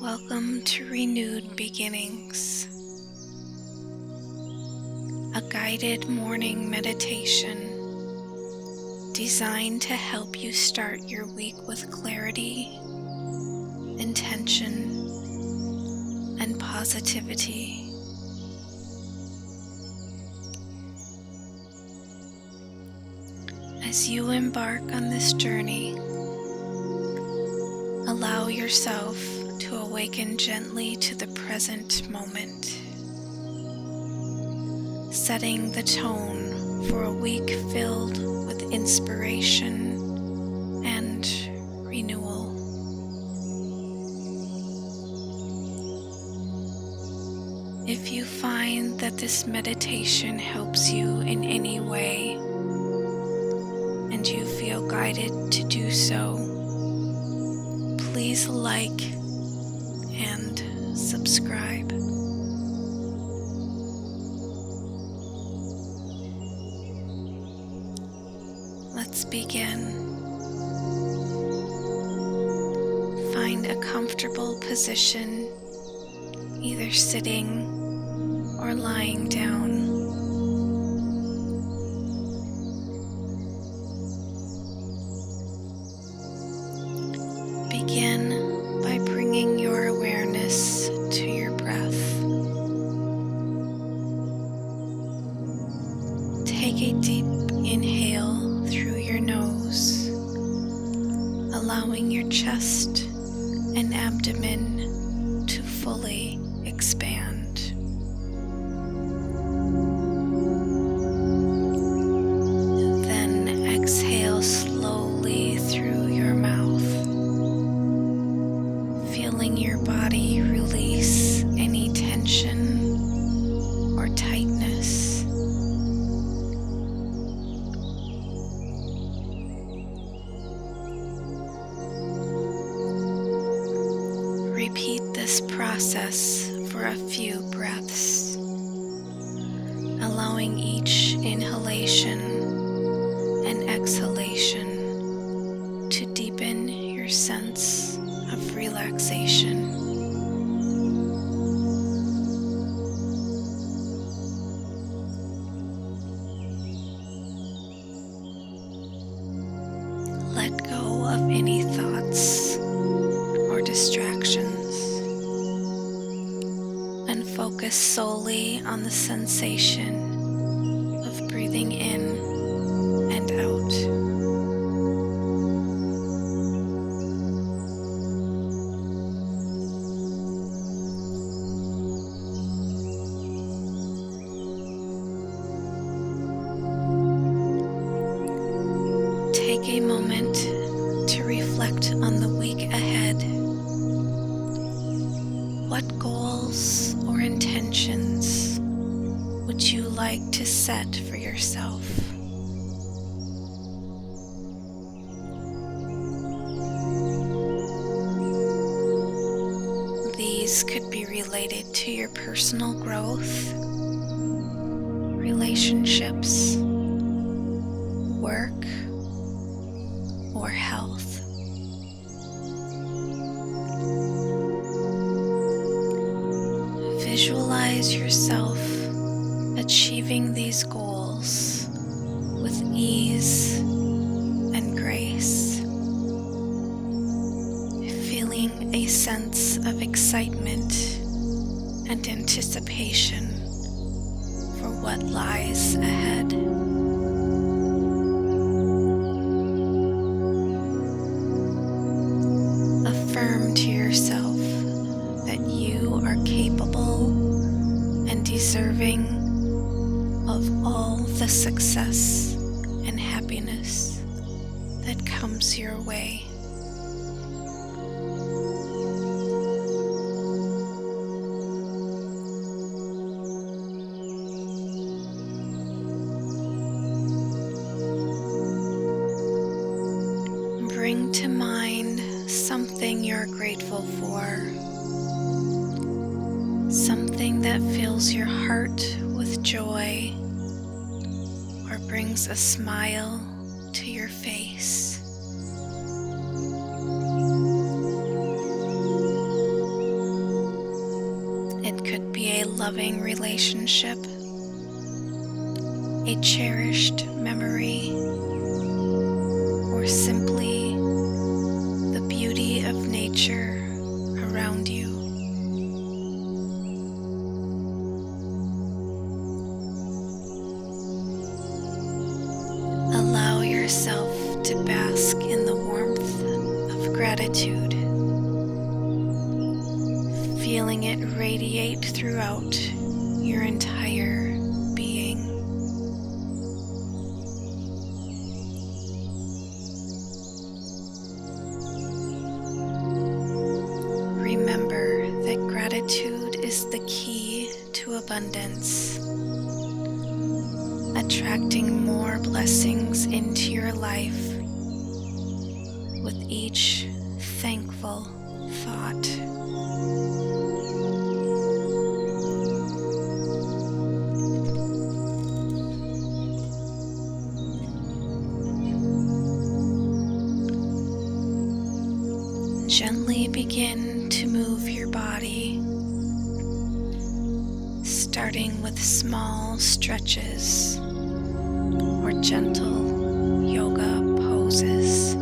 Welcome to Renewed Beginnings, a guided morning meditation designed to help you start your week with clarity, intention, and positivity. As you embark on this journey, allow yourself to awaken gently to the present moment, setting the tone for a week filled with inspiration and renewal. If you find that this meditation helps you in any way, and you feel guided to do so, please like and subscribe. Let's begin. Find a comfortable position, either sitting or lying down. Begin by bringing your awareness to your breath. Take a deep inhale through your nose, allowing your chest and abdomen to fully expand. Then exhale slowly through your mouth, feeling your body release any tension or tightness. Repeat this process for a few breaths, allowing each inhalation and exhalation to deepen your sense of relaxation. Let go of any thoughts or distractions and focus solely on the sensation of breathing in and out. Take a moment to reflect on the week ahead. What goals or intentions would you like to set for yourself? These could be related to your personal growth, relationships, work, or health. Visualize yourself achieving these goals with ease and grace, feeling a sense of excitement and anticipation for what lies ahead. Affirm to yourself that you are capable and deserving of all the success and happiness that comes your way. Bring to mind something you're grateful for, something that fills your heart with joy or brings a smile to your face. loving relationship, a cherished memory, or simply the beauty of nature around you. Allow yourself to bask in the warmth of gratitude, feeling it radiate throughout your entire being. Remember that gratitude is the key to abundance, attracting more blessings into your life with each thankful thought. Gently begin to move your body, starting with small stretches or gentle yoga poses.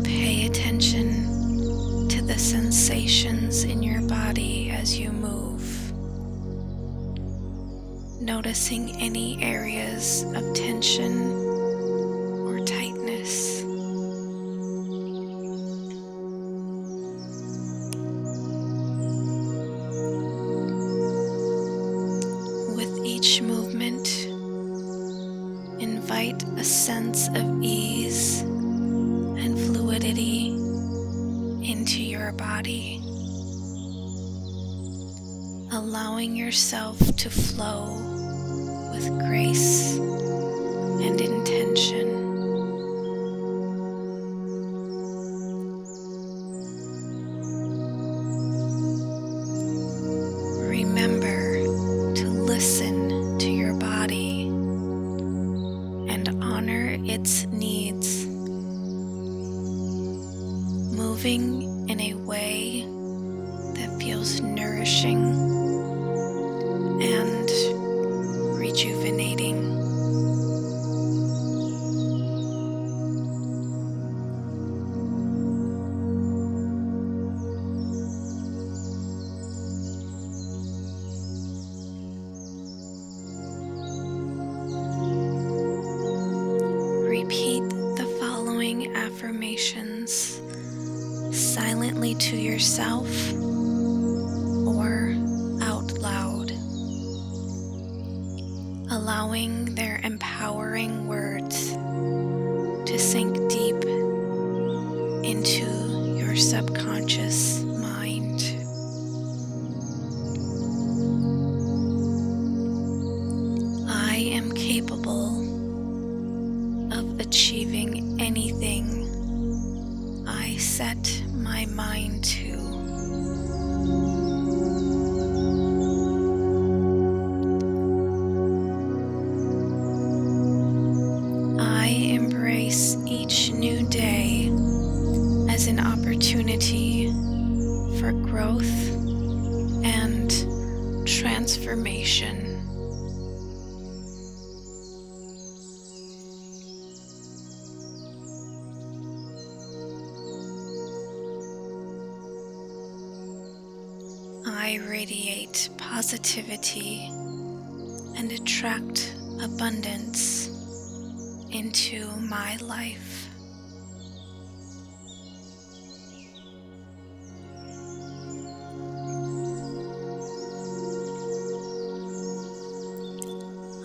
Pay attention to the sensations in your body as you move, noticing any areas of tension or tightness. With each movement, invite a sense of ease and fluidity into your body, allowing yourself to flow with grace and intention. Remember to listen to your body and honor its needs, moving in a way that feels nourishing and rejuvenating. Repeat the following affirmations silently to yourself or out loud, allowing their empowering words to sink deep into your subconscious mind. I am capable of achieving anything I set my mind to. I embrace each new day as an opportunity for growth and transformation. I radiate positivity and attract abundance into my life.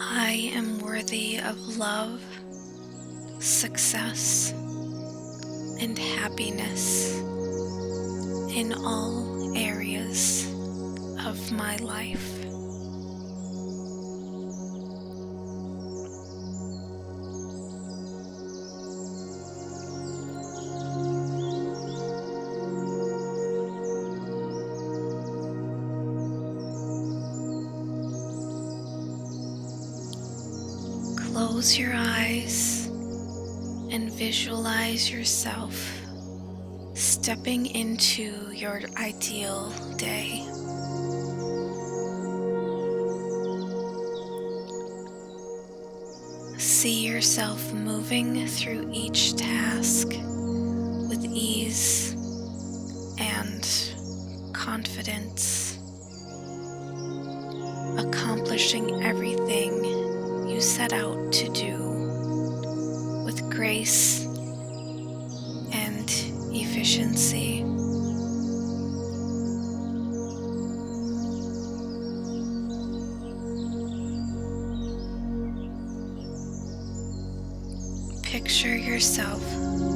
I am worthy of love, success, and happiness in all areas of my life. Close your eyes and visualize yourself stepping into your ideal day. See yourself moving through each task with ease and confidence, accomplishing everything you set out to do with grace and efficiency. Picture yourself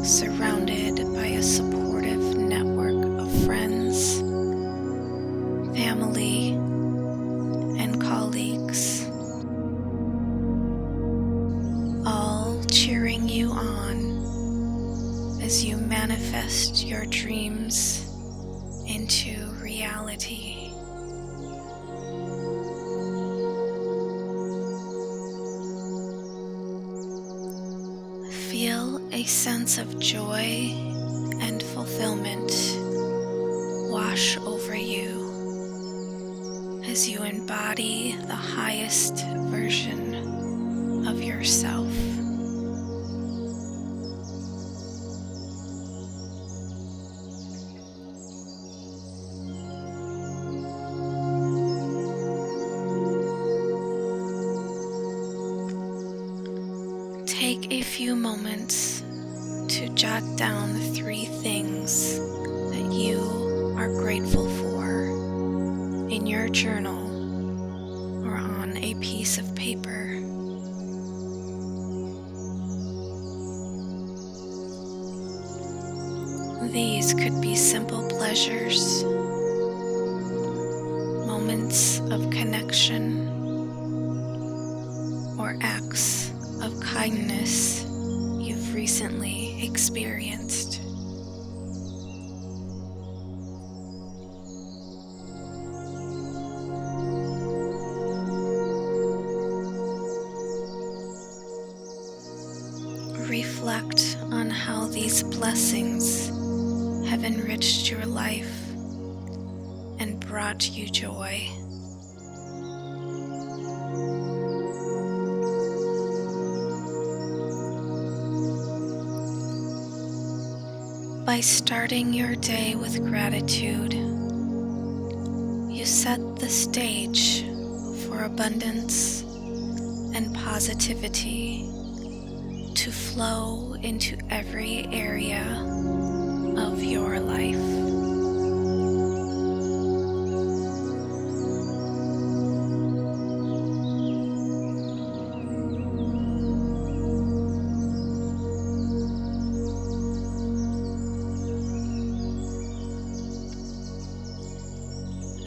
surrounded by a supportive network of friends, family, and colleagues, all cheering you on as you manifest your dreams into reality. Feel a sense of joy and fulfillment wash over you as you embody the highest version of yourself. Take a few moments to jot down the 3 things that you are grateful for in your journal or on a piece of paper. These could be simple pleasures, moments of connection, or acts of kindness you've recently experienced. Reflect on how these blessings have enriched your life and brought you joy. By starting your day with gratitude, you set the stage for abundance and positivity to flow into every area of your life.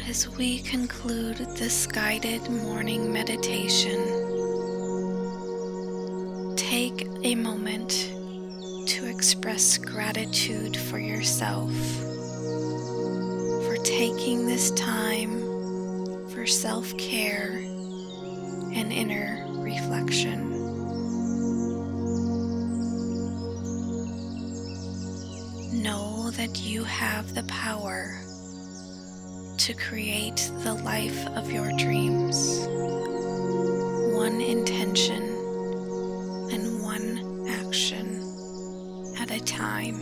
As we conclude this guided morning meditation, take a moment to express gratitude for yourself, for taking this time for self-care and inner reflection. Know that you have the power to create the life of your dreams, one intention and one action at a time.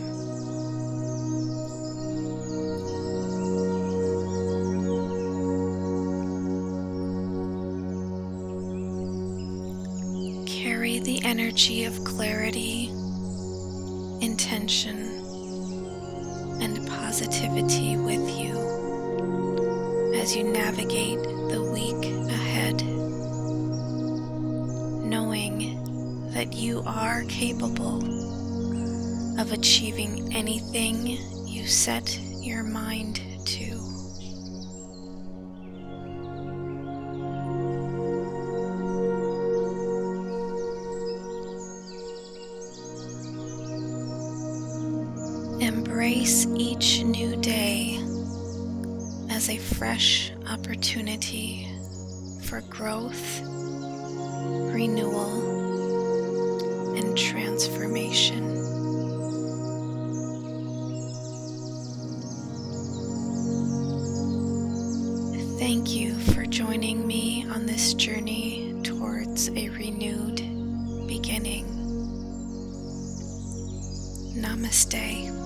Carry the energy of clarity, intention, and positivity with you as you navigate the week ahead, knowing that you are capable of achieving anything you set your mind to. Embrace each new day as a fresh opportunity for growth, renewal, and transformation. Thank you for joining me on this journey towards a renewed beginning. Namaste.